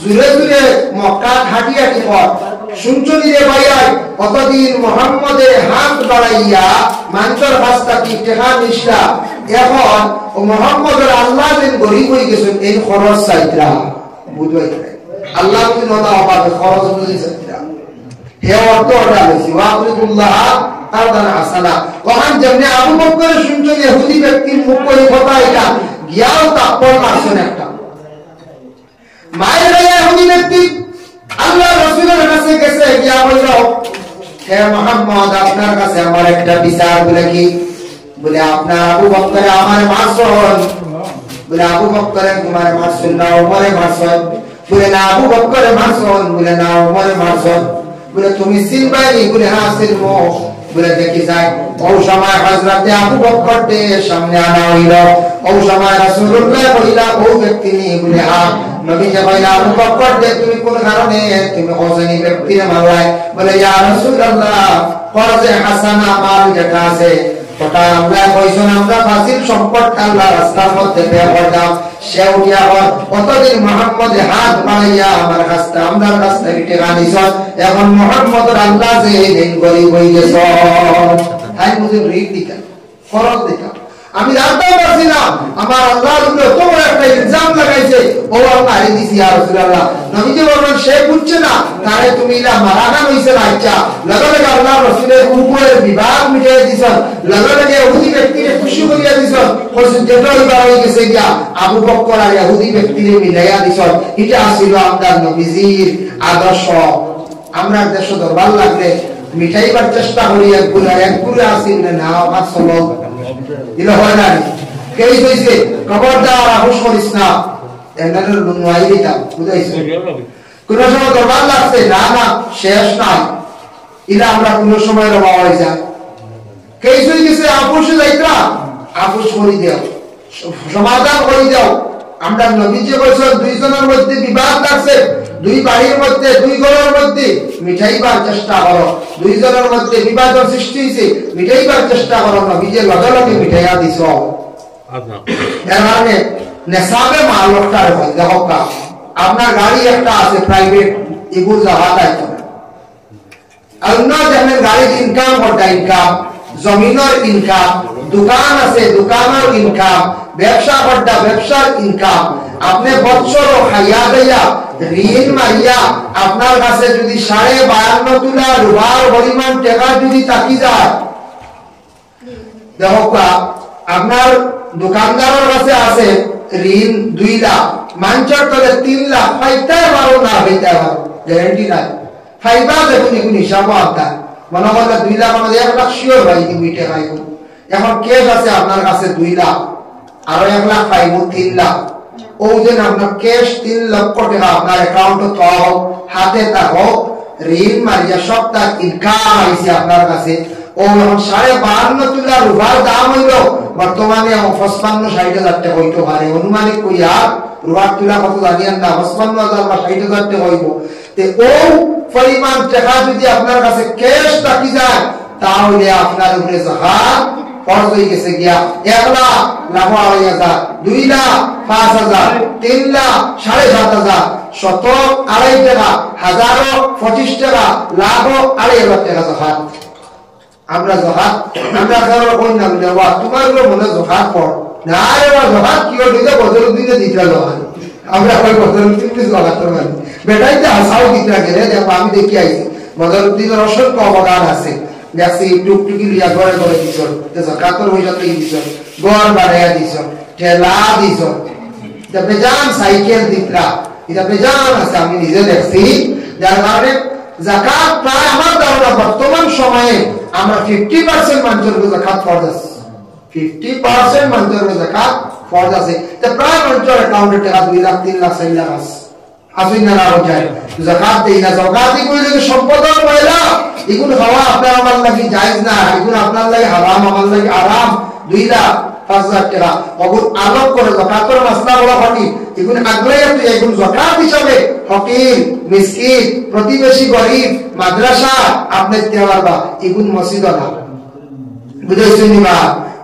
জুড়ে জুড়ে মক্কা হাঁটি হাঁটি পর শুনছনি রে ভাইয়া কতদিন মুহাম্মদের হাত বাড়াইয়া মানুষের রাস্তা কি টেকা নিষ্ঠা, এখন ও মুহাম্মদের আল্লাহ দিন গরিব হয়ে গেছেন এই খরচ চাইতরা বুঝবাই আল্লাহ দিন ওটা অবাধ খরচ বুঝি চাইতরা হে অর্থ ওটা বেশি ওয়াকুল্লাহ কারদান হাসানা। ওখান যেমনি আবু বকর শুনছনি ইহুদি ব্যক্তির মুখ করে কথা এটা গিয়াও তাপ্পর মারছেন একটা মায়ের ইহুদি ব্যক্তি আল্লাহ রাসূলের কাছে গেছে, গিয়া বলল হে মুহাম্মদ আপনার কাছে আমার একটা বিচার। বলে কি? বলে আপনার আবু বকর আমার মারছেন। বলে আবু বকর তোমার মারছেন না ওমরে মারছেন? বলে না আবু বকর মারছেন। বলে না ওমরে মারছেন। বলে তুমি চিনবাইনি? বলে হ্যাঁ চিনবো। বলে দেখি যায় ও সময় হযরতে আবু বকর দে সামনে আনা হইল। ও সময় রাসূলুল্লাহ কইলা ও ব্যক্তি নি? বলে হ্যাঁ। নবী যে কইলা আবু বকর দে তুমি কোন কারণে তুমি অজানি ব্যক্তিরে মারলাই? বলে ইয়া রাসূলুল্লাহ ফরজে হাসানা মাল যেটা আছে ওটা আমরা কইছেন আমরা ফাজিল সম্পদ আল্লাহর রাস্তার মধ্যে ব্যয় করতাম, সে উঠিয়া কতদিন মুহাম্মদের হাত বাড়াইয়া আমার কাছে আমরা কাছে টেকা নিছেন, এখন মুহাম্মদের আল্লাহ যে দিন গরিব হয়ে গেছে। তাই মুঝে রিক দিকা ফরজ দিকা আমি জানতে পারছি না আমার আল্লাহর উপরে এত বড় একটা ইলজাম লাগাইছে, ও আল্লাহ আরে দিছি ইয়া রাসূলুল্লাহ। নবী যে বলেন সে বুঝছে না তারে তুমি ইলা মারানা হইছে না, আচ্ছা লগে লগে আল্লাহ রাসূলের উপরে বিবাদ মিটাই দিছেন, লগে লগে ইহুদি ব্যক্তিকে খুশি করিয়া দিছেন, কইছেন যেটা হইবার হই গেছে গিয়া আবু বকর আর ইহুদি ব্যক্তিকে মিলাইয়া দিছেন। এটা আসিল আপনার নবীজির আদর্শ। আমরা দেশ দরবার লাগলে মিটাইবার চেষ্টা করি, একগুলো আসিল না আমার চলো দিলে হয় না। কেই কইছে খবরদার আপোষ করিস না, এনাদের নুয়াই দিতাম বুঝাইছে। কোন সময় দরবার লাগছে না না শেষ নাই, এটা আমরা কোন সময় রবা হয়ে যায়। কেই কই গেছে আপোষে যাইতা আপোষ করি দাও, সমাধান করে দাও। আমরা নবী যে বলছেন দুইজনের মধ্যে বিবাদ লাগছে, দুই বাড়ির মধ্যে দুই ঘরের মধ্যে মিঠাইবার চেষ্টা করো, দুইজনের মধ্যে বিবাদের সৃষ্টি হয়েছে মিঠাইবার চেষ্টা করো। নবী যে লগে লগে মিঠাইয়া দিছ এর কারণে নেশাবে মাল লোকটার হয়। দেখো আপনার গাড়ি একটা আছে প্রাইভেট, এগুলো যাওয়া দায়িত্ব অন্য যেমন গাড়ির ইনকাম করতে ইনকাম, জমিনের ইনকাম, দোকান আছে দোকানের ইনকাম, ব্যবসা করতে ব্যবসার ইনকাম। আপনি বছর খাইয়া দেয়া ঋণ মারিয়া আপনার কাছে যদি 52.5 তোলা রুপার পরিমাণ টাকা যদি থাকি যায়, দেখো আপনার দোকানদারের কাছে আছে ঋণ 2 লাখ, মানুষের তলে 3 লাখ, পাইতে পারো না হইতে পারো গ্যারান্টি নাই। ফাইবা দেখুন এখন হিসাবও আপনার মনে করলে 2 লাখ আমাদের 1 লাখ শিওর ভাই দিবিটে খাইব এখন কেস আছে আপনার কাছে 2 লাখ আর 1 লাখ পাইব 3 লাখ ও যে আপনার ক্যাশ 3 লক্ষ টাকা আপনার অ্যাকাউন্টে তো হাতে থাকো ঋণ মারিয়া সপ্তাহ ইনকাম আইছে আপনার কাছে ও এখন 52.5 তুলা রুবার দাম হইল বর্তমানে 55-60,000 টাকা হইতো পারে অনুমানিক কইয়া রুবার তুলা কত জানিয়েন না 55,000 বা 60,000 টাকা হইব তে ও পরিমাণ টাকা যদি আপনার কাছে ক্যাশ থাকি যায় তাহলে আপনার উপরে যাকাত ফরজ হয়ে গেছে গিয়া 1 লাখ 2,500 2 লাখ 5,000 3 লাখ 7,500 শত 2.5 টাকা হাজারো 25 টাকা লাখো 2.5 টাকা যাকাত আমরা যাকাত আমরা কারো কোন না দেওয়া তোমার মনে যাকাত পড় না রে যাকাত কি দিতে বদল দিতে দিতে লোহান আমরা কই বদল দিতে যাকাত করবেন বেটাইতে হাসাও দিতে গেলে দেখো আমি দেখি আইছি বদল দিতে অসংখ্য অবদান আছে দেখছি টুকটুকি লিয়া ঘরে ঘরে দিছ যাকাতর হইয়া তো দিছ ঘর বাড়াইয়া দিছ ঠেলা দিছ এটা বেজান সাইকেল দিতরা এটা বেজান আছে আমি নিজে দেখছি যার কারণে যাকাত প্রায় আমার ধারণা বর্তমান সময়ে আমরা 50% মানুষের যাকাত ফরজ আছে 50% মানুষের যাকাত ফরজ আছে তো প্রায় মানুষের অ্যাকাউন্টে টাকা 2 লাখ 3 লাখ 4 লাখ আছে আসুন না রাও যায় যাকাত দেই না যাকাতই কইলে যে সম্পদের পয়লা এগুলো খাওয়া আপনার আমার লাগি জায়েজ না এগুলো আপনার লাগি হারাম আমার লাগি আরাম 2 লাখ 5,000 টাকা ওগুলো আলোক করে যাকাতের মাসলা বলা হয় এগুলো আগলাই আপনি এগুলো যাকাত হিসাবে ফকির মিসকিন প্রতিবেশী গরিব মাদ্রাসা আপনি দেওয়ার বা এগুলো মসজিদ না বুঝাইছেন নিবা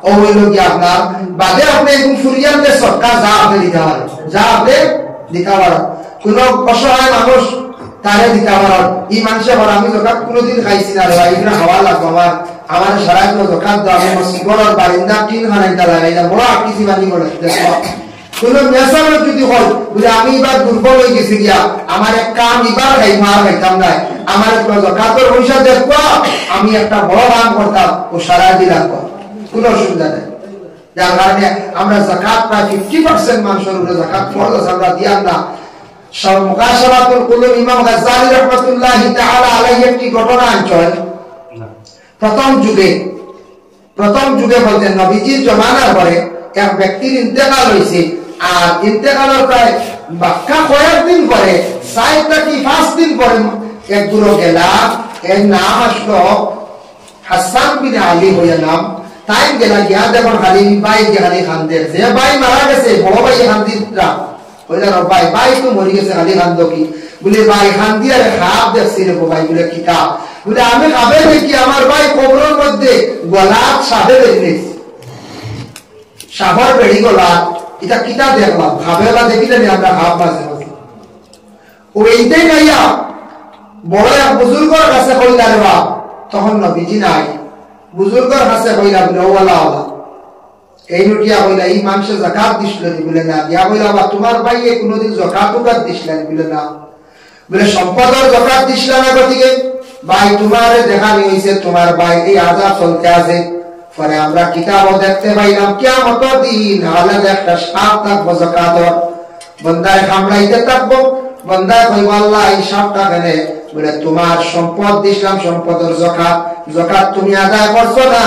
ও হইল কি আপনার বাদে আপনি এগুলো ফুরিয়ানদের সরকার যা আপনি দিতে পারেন যা আপনি দিতে পারেন কোন অসহায় মানুষ তারে দিতে পারেন এই মানুষে বড় আমি যাকাত কোনোদিন খাইছি না রে ভাই এটা হাওয়া লাগবে আমার সারাই তো যাকাত দাও আমি মসজিদের বারিন্দা টিন বানাইতা লাগাই না বড় কিছু বানি করে দেখো কোন মেসাল যদি হয় বলে আমি এবার দুর্বল হয়ে গেছি গিয়া আমার এক কাম এবার খাইতাম না আমার যাকাতের পয়সা দেখো আমি একটা বড় কাম করতাম ও সারা দিলাম কোনো অসুবিধা নেই যার কারণে আমরা যাকাত প্রায় 50% মানুষের উপরে যাকাত ফরজ আছে আমরা দিয়াম না মুকাশারাতুল কুলুব ইমাম গাজ্জালি রাহমাতুল্লাহি তাআলা আলাইহি একটি ঘটনা আনছেন প্রথম যুগে বলতে নবীজির জমানার পরে এক ব্যক্তির ইন্তেকাল হয়েছে আর ইন্তেকালের প্রায় বাক্কা কয়েকদিন পরে 4 দিন পরে এক দূর গেলা এর নাম আসলো হাসান বিন আলী হইয়া নাম তাই গেলা গিয়া দেখুন খালি ভাই খালি খান্দের যে ভাই মারা গেছে বড় ভাই খান্দিরা ওইটা ভাই তো মরে গেছে খালি খান্দ কি বলে ভাই খান্দি আর খাপ দেখছি রে ভাই বলে কিতাব বলে আমি খাবে দেখি আমার ভাই কবরের মধ্যে গলাত সাপে বেরিয়েছে সাপের বেড়ি গলাত এটা কিতাব দেখলাম খাবেলা দেখিলে আমরা খাপ মাঝে মাঝে ও এইটাই নাইয়া বড় এক বুজুর্গর কাছে কইলা রে বাপ তখন নবীজি নাই বুজুর্গর কাছে কইলা বলে ওয়ালা ওয়ালা এই লুটিয়া কইলা এই মানুষে যাকাত দিছিল বলে না দিয়া কইলা বা তোমার ভাইয়ে কোনোদিন যাকাত দিছিলেন বলে না বলে সম্পদের যাকাত দিছিল না গতিকে ভাই তোমারে দেখানি হইছে তোমার ভাই এই আযাব চলতে আছে পরে আমরা কিতাবও দেখতে পাইলাম কিয়ামতের দিন আলাদা একটা সাপ থাকবো যাকাতর বান্দায় কামড়াইতে থাকবো বান্দায় কইব আল্লাহ এই সাপটা কেন বলে তোমার সম্পদ দিছিলাম সম্পদের যাকাত তুমি আদায় করছো না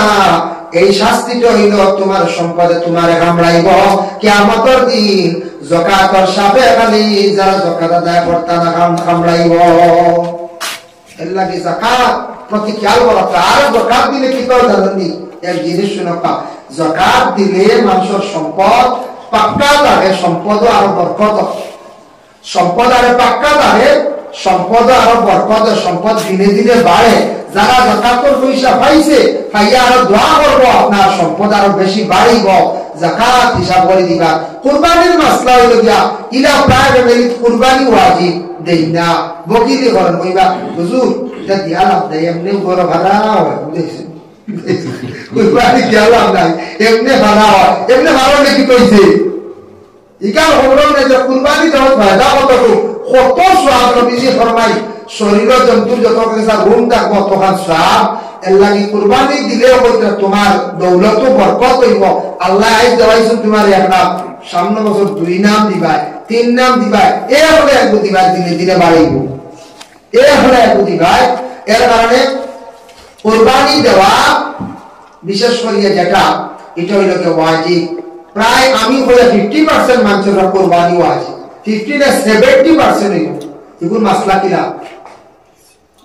এই শাস্তিটা হইল তোমার সম্পদে তোমারে কামড়াইব কিয়ামতের দিন যাকাতর সাপে খালি যারা যাকাত আদায় করতা না কামড়াইব এর লাগি যাকাত প্রতি খেয়াল করতে আর যাকাত দিলে কি করে জানেননি এক জিনিস শুনকা যাকাত দিলে মানুষের সম্পদ পাক্কা থাকে সম্পদ আর বরকত সম্পদ আর পাক্কা থাকে সম্পদ আর বরকত সম্পদ দিনে দিনে বাড়ে যারা যাকাতের পয়সা পাইছে পাইয়া আর দোয়া করব আপনার সম্পদ আরো বেশি বাড়িব যাকাত হিসাব করে দিবা কুরবানির মাসলা হইল গিয়া ইলা প্রায় ফ্যামিলি কুরবানি ওয়াজিব দেই না বকিলি করেন কইবা হুজুর এটা দিয়া লাভ দেয় এমনি বড় ভাড়া হয় বুঝেছেন কুরবানি দিয়া লাভ নাই এমনি ভাড়া হয় এমনি ভাড়া নাকি কইছে ইকাল হলো না যে কুরবানি যখন ফায়দা কত সওয়াব নবীজি ফরমাই শরীর জন্তু যত কিছু গুণ থাকবো তখন সওয়াব এর লাগি কুরবানি দিলেও হইতো তোমার দৌলত বরকত হইব আল্লাহ আইজ দেওয়াইছো তোমার এক নাম সামনে বছর 2 নাম দিবা 3 নাম দিবা এ হলে এক দিবা দিনে দিনে বাড়াইব এ হলে এক দিবা এর কারণে কুরবানি দেওয়া বিশেষ করে যেটা এটা হইল কি ওয়াজিব। প্রায় আমি বলে 50% মানুষের কুরবানি ওয়াজিব, 50 না 70% হইব। এগুলো মাসলা কিলা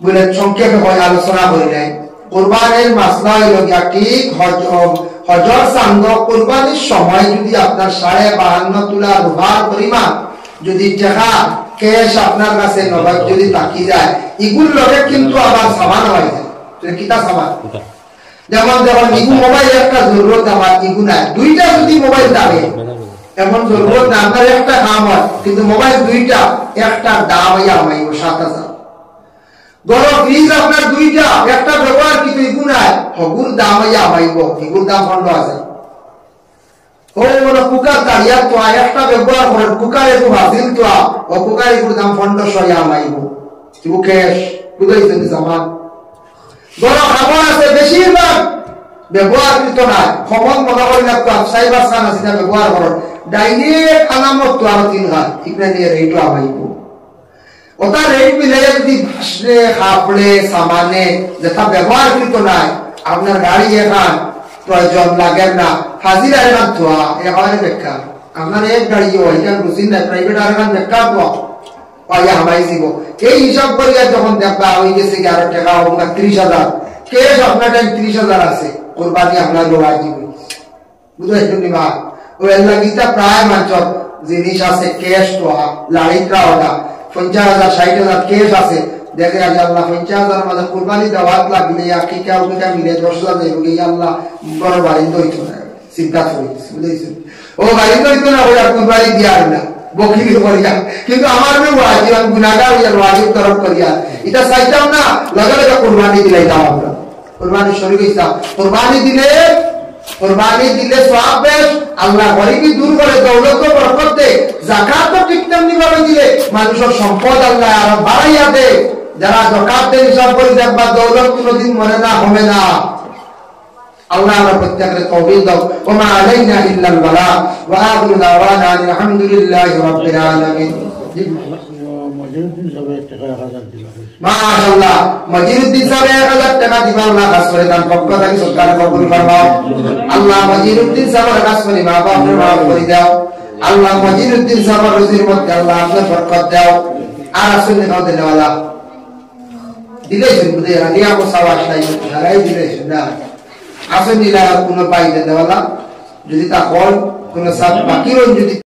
বলে সংক্ষেপে হয় আলোচনা করি নাই। কুরবানির মাসলা হইল গিয়া ঠিক হজর চান্দ কুরবানির সময় যদি আপনার 52.5 তোলা রূপার পরিমাণ যদি টাকা ক্যাশ আপনার কাছে নগদ যদি থাকি যায়, এগুলো লগে কিন্তু আবার সামান হয়ে যায়। কিতা সামান? যেমন ইগু মোবাইল একটা জরুরত, আমার ইগু নাই, দুইটা যদি মোবাইল থাকে এমন জরুরত না, আপনার একটা কাম হয় কিন্তু মোবাইল দুইটা, একটা দাম হইয়া আমাইব 7,000। গরো ফ্রিজ আপনার দুইটা, একটা ব্যবহার কিন্তু ইগু নাই, হগুর দাম হইয়া আমাইব, ইগুর দাম 15,000। ও বড় কুকার দাঁড়িয়া তো একটা ব্যবহার করেন, কুকার একটু হাসিল তো ও কুকার ইগুর দাম 1500 হইয়া আমাইব। ইগু ক্যাশ বুঝাইছেন সামান। বড় খাবার আছে বেশিরভাগ ব্যবহারকৃত নাই, খবর মনে করি না তো সাইবার খান আছে না ব্যবহার করেন, ডাইরেক্ট আলামত তো আরো 3 হাত ইকনা নিয়ে রেটও আমাইব। ওটা রেট মিলে যদি ভাসলে খাপড়ে সামানে যেটা ব্যবহারকৃত নাই, আপনার গাড়ি এখান প্রয়োজন লাগে না, হাজির আরেখান ধোয়া এখানে বেকার, আপনার এক গাড়ি ওইখান বুঝিন না, প্রাইভেট আরেখান বেকার ধোয়া পাইয়া হামাই দিব। এই হিসাব করিয়া যখন দেখবা হয়ে গেছে 11 টাকা হোক 30,000 কেস আপনার টাইম 30,000 আছে, কোরবানি আপনার লোড়াই দিব। বুঝতে নিবা ওই লাগিটা প্রায় মানুষের জিনিস আছে কেস তো লাড়িটা ওটা 50,000 60,000 কেস আছে। দেখে আজ আল্লাহ 50,000 মাঝে কোরবানি দেওয়ার লাগলে কি কেউ মিলে 10,000 দেব কি আল্লাহ বড় বাড়ি দইতো না, চিন্তা করেছি বুঝেছি। ও বাড়ি দইতো না ওই কোরবানি দিয়ার না বকিল করিয়া, কিন্তু আমার ওয়াজিব আমি গুনাহগার হইয়া ওয়াজিব তরফ করিয়া এটা চাইতাম না, লগে লগে কুরবানি দিলাইতাম। আমরা কুরবানি শরীর ইসলাম, কুরবানি দিলে সওয়াব বেশ, আল্লাহ গরিবি দূর করে, দৌলত বরকত দে, যাকাত ঠিক তেমনি ভাবে দিলে মানুষের সম্পদ আল্লাহ আরো বাড়াইয়া দে। যারা যাকাত দেন হিসাব করে দেখবা দৌলত কোনদিন মনে না হবে না। আল্লাহ আমরা প্রত্যেকের তৌফিক দাও। ওমা আলাইনা ইল্লাল বালাগ ওয়া আখিরু দাওয়ানা আলহামদুলিল্লাহি রাব্বিল আলামিন। মাশাআল্লাহ মজিরউদ্দিন সাহেব 1000 টাকা দিবেন, আল্লাহ খাস করে দান পক্ষ থেকে সরকার কবুল ফরমাও। আল্লাহ মজিরউদ্দিন সাহেবের কাছ করে মা বাপের মাফ করে দাও। আল্লাহ মজিরউদ্দিন সাহেবের রুজির মধ্যে আল্লাহ আপনার বরকত দাও। আর আসলে নাও দেওয়ালা দিলেছেন বুঝে আলিয়া মুসাওয়াত নাই হারাই দিলেছেন না আসলে নিলা কোনো পাইতে দেওয়ালা যদি তা হয় কোনো সাথ বাকি যদি